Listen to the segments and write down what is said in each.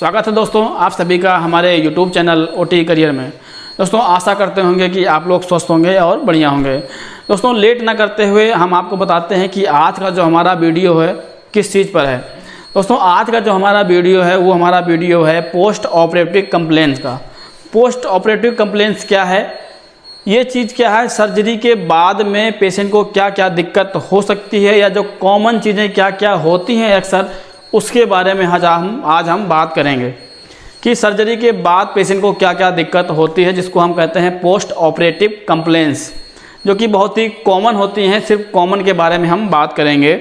स्वागत है दोस्तों आप सभी का हमारे YouTube चैनल OT करियर में। दोस्तों आशा करते होंगे कि आप लोग स्वस्थ होंगे और बढ़िया होंगे। दोस्तों लेट ना करते हुए हम आपको बताते हैं कि आज का जो हमारा वीडियो है किस चीज़ पर है। दोस्तों आज का जो हमारा वीडियो है वो हमारा वीडियो है पोस्ट ऑपरेटिव कंप्लेंट्स का। पोस्ट ऑपरेटिव कंप्लेंट्स क्या है, ये चीज़ क्या है, सर्जरी के बाद में पेशेंट को क्या क्या दिक्कत हो सकती है या जो कॉमन चीज़ें क्या क्या होती हैं अक्सर, उसके बारे में आज हम बात करेंगे कि सर्जरी के बाद पेशेंट को क्या क्या दिक्कत होती है, जिसको हम कहते हैं पोस्ट ऑपरेटिव कंप्लेंट्स, जो कि बहुत ही कॉमन होती हैं। सिर्फ कॉमन के बारे में हम बात करेंगे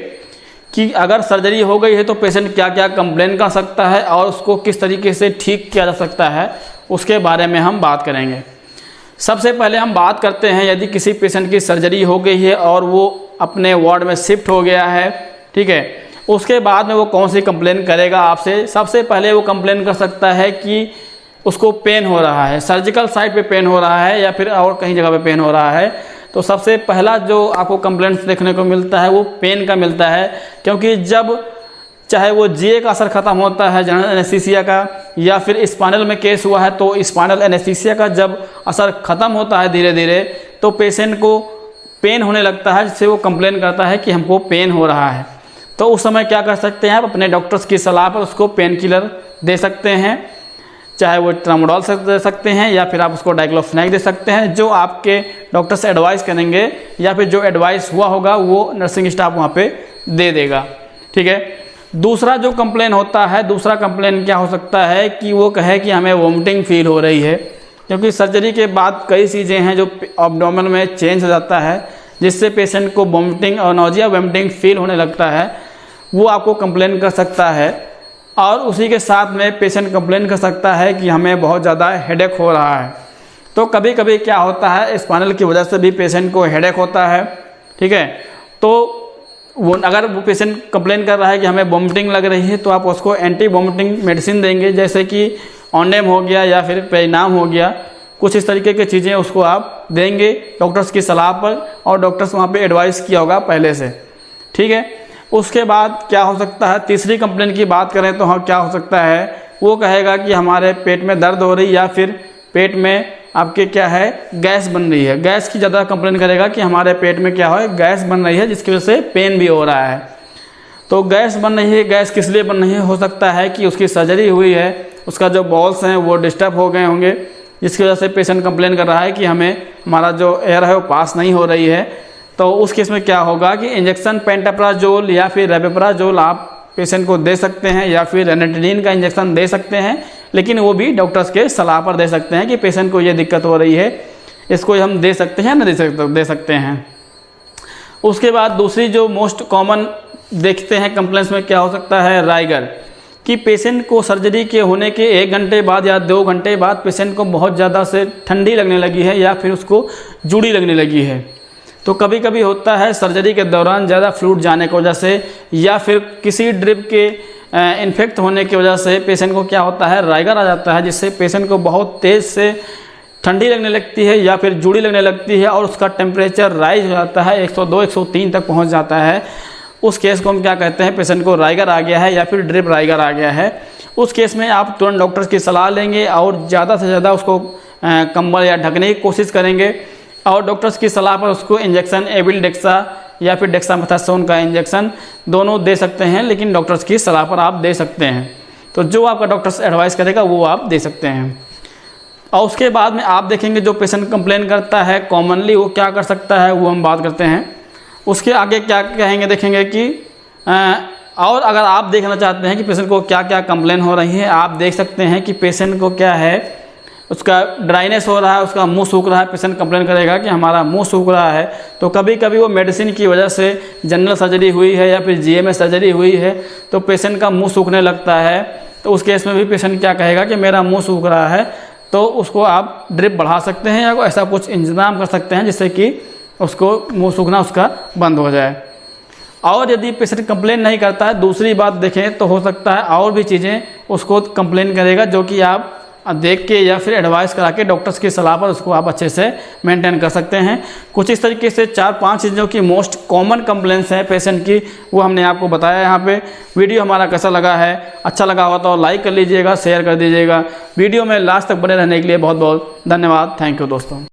कि अगर सर्जरी हो गई है तो पेशेंट क्या क्या कंप्लेन कर सकता है और उसको किस तरीके से ठीक किया जा सकता है, उसके बारे में हम बात करेंगे। सबसे पहले हम बात करते हैं, यदि किसी पेशेंट की सर्जरी हो गई है और वो अपने वार्ड में शिफ्ट हो गया है, ठीक है, उसके बाद में वो कौन सी कंप्लेन करेगा आपसे। सबसे पहले वो कंप्लेन कर सकता है कि उसको पेन हो रहा है, सर्जिकल साइट पे पेन हो रहा है या फिर और कहीं जगह पे पेन हो रहा है। तो सबसे पहला जो आपको कंप्लेंट्स देखने को मिलता है वो पेन का मिलता है, क्योंकि जब चाहे वो जीए का असर ख़त्म होता है जनरल एनेस्थीसिया का, या फिर स्पाइनल में केस हुआ है तो स्पाइनल एनेस्थीसिया का जब असर ख़त्म होता है धीरे धीरे, तो पेशेंट को पेन होने लगता है, जिससे वो कंप्लेन करता है कि हमको पेन हो रहा है। तो उस समय क्या कर सकते हैं आप, अपने डॉक्टर्स की सलाह पर उसको पेन किलर दे सकते हैं, चाहे वो ट्रामाडोल से दे सकते हैं या फिर आप उसको डाइक्लोफेनाक दे सकते हैं, जो आपके डॉक्टर्स एडवाइस करेंगे या फिर जो एडवाइस हुआ होगा वो नर्सिंग स्टाफ वहाँ पे दे देगा, ठीक है। दूसरा जो कंप्लेन होता है, दूसरा कंप्लेन क्या हो सकता है कि वो कहे कि हमें वोमिटिंग फील हो रही है, क्योंकि सर्जरी के बाद कई चीज़ें हैं जो एब्डोमेन में चेंज हो जाता है, जिससे पेशेंट को वोमिटिंग और नोजिया वोमिटिंग फील होने लगता है। वो आपको कंप्लेन कर सकता है और उसी के साथ में पेशेंट कंप्लेन कर सकता है कि हमें बहुत ज़्यादा हेडेक हो रहा है। तो कभी कभी क्या होता है, स्पाइनल की वजह से भी पेशेंट को हेडेक होता है, ठीक है। तो वो अगर वो पेशेंट कंप्लेन कर रहा है कि हमें वोमिटिंग लग रही है, तो आप उसको एंटी वोमिटिंग मेडिसिन देंगे, जैसे कि ऑन्डेम हो गया या फिर पेरिनाम हो गया, कुछ इस तरीके की चीज़ें उसको आप देंगे डॉक्टर्स की सलाह पर, और डॉक्टर्स वहाँ पे एडवाइस किया होगा पहले से, ठीक है। उसके बाद क्या हो सकता है, तीसरी कंप्लेन की बात करें तो हाँ क्या हो सकता है, वो कहेगा कि हमारे पेट में दर्द हो रही है या फिर पेट में आपके क्या है गैस बन रही है। गैस की ज़्यादा कंप्लेन करेगा कि हमारे पेट में क्या है गैस बन रही है, जिसकी वजह से पेन भी हो रहा है। तो गैस बन रही है, गैस किस लिए बन रही है, हो सकता है कि उसकी सर्जरी हुई है, उसका जो बॉल्स हैं वो डिस्टर्ब हो गए होंगे, जिसकी वजह से पेशेंट कंप्लेन कर रहा है कि हमारा जो एयर है वो पास नहीं हो रही है। तो उस केस में क्या होगा कि इंजेक्शन पेंटाप्राजोल या फिर रेपेप्राजोल आप पेशेंट को दे सकते हैं, या फिर रेनाटिडिन का इंजेक्शन दे सकते हैं, लेकिन वो भी डॉक्टर्स के सलाह पर दे सकते हैं कि पेशेंट को ये दिक्कत हो रही है, इसको हम दे सकते हैं ना दे सकते हैं। उसके बाद दूसरी जो मोस्ट कॉमन देखते हैं कंप्लेंट्स में क्या हो सकता है, राइगर, कि पेशेंट को सर्जरी के होने के 1 घंटे बाद या 2 घंटे बाद पेशेंट को बहुत ज़्यादा से ठंडी लगने लगी है या फिर उसको जूड़ी लगने लगी है। तो कभी कभी होता है सर्जरी के दौरान ज़्यादा फ्लूइड जाने की वजह से या फिर किसी ड्रिप के इन्फेक्ट होने की वजह से पेशेंट को क्या होता है, राइगर आ जाता है, जिससे पेशेंट को बहुत तेज़ से ठंडी लगने लगती है या फिर जूड़ी लगने लगती है और उसका टेम्परेचर राइज हो जाता है, 102-103 तक पहुंच जाता है। उस केस को हम क्या कहते हैं, पेशेंट को राइगर आ गया है या फिर ड्रिप राइगर आ गया है। उस केस में आप तुरंत डॉक्टर्स की सलाह लेंगे और ज़्यादा से ज़्यादा उसको कंबल या ढकने की कोशिश करेंगे, और डॉक्टर्स की सलाह पर उसको इंजेक्शन एबिल्डेक्सा या फिर डेक्सामेथासोन का इंजेक्शन दोनों दे सकते हैं, लेकिन डॉक्टर्स की सलाह पर आप दे सकते हैं। तो जो आपका डॉक्टर्स एडवाइस करेगा वो आप दे सकते हैं। और उसके बाद में आप देखेंगे जो पेशेंट कंप्लेन करता है कॉमनली वो क्या कर सकता है, वो हम बात करते हैं। उसके आगे क्या कहेंगे देखेंगे कि और अगर आप देखना चाहते हैं कि पेशेंट को क्या क्या कंप्लेन हो रही है, आप देख सकते हैं कि पेशेंट को क्या है, उसका ड्राइनेस हो रहा है, उसका मुंह सूख रहा है, पेशेंट कंप्लेन करेगा कि हमारा मुंह सूख रहा है। तो कभी कभी वो मेडिसिन की वजह से जनरल सर्जरी हुई है या फिर जीए में सर्जरी हुई है तो पेशेंट का मुंह सूखने लगता है। तो उस केस में भी पेशेंट क्या कहेगा कि मेरा मुंह सूख रहा है, तो उसको आप ड्रिप बढ़ा सकते हैं या ऐसा कुछ इंतजाम कर सकते हैं जिससे कि उसको मुँह सूखना उसका बंद हो जाए। और यदि पेशेंट कंप्लेन नहीं करता है, दूसरी बात देखें तो हो सकता है और भी चीज़ें उसको कंप्लेन करेगा जो कि आप देख के या फिर एडवाइस करा के डॉक्टर्स की सलाह पर उसको आप अच्छे से मेंटेन कर सकते हैं। कुछ इस तरीके से 4-5 चीज़ों की मोस्ट कॉमन कंप्लेंट्स हैं पेशेंट की, वो हमने आपको बताया यहाँ पे। वीडियो हमारा कैसा लगा है, अच्छा लगा हो तो लाइक कर लीजिएगा, शेयर कर दीजिएगा। वीडियो में लास्ट तक बने रहने के लिए बहुत बहुत धन्यवाद। थैंक यू दोस्तों।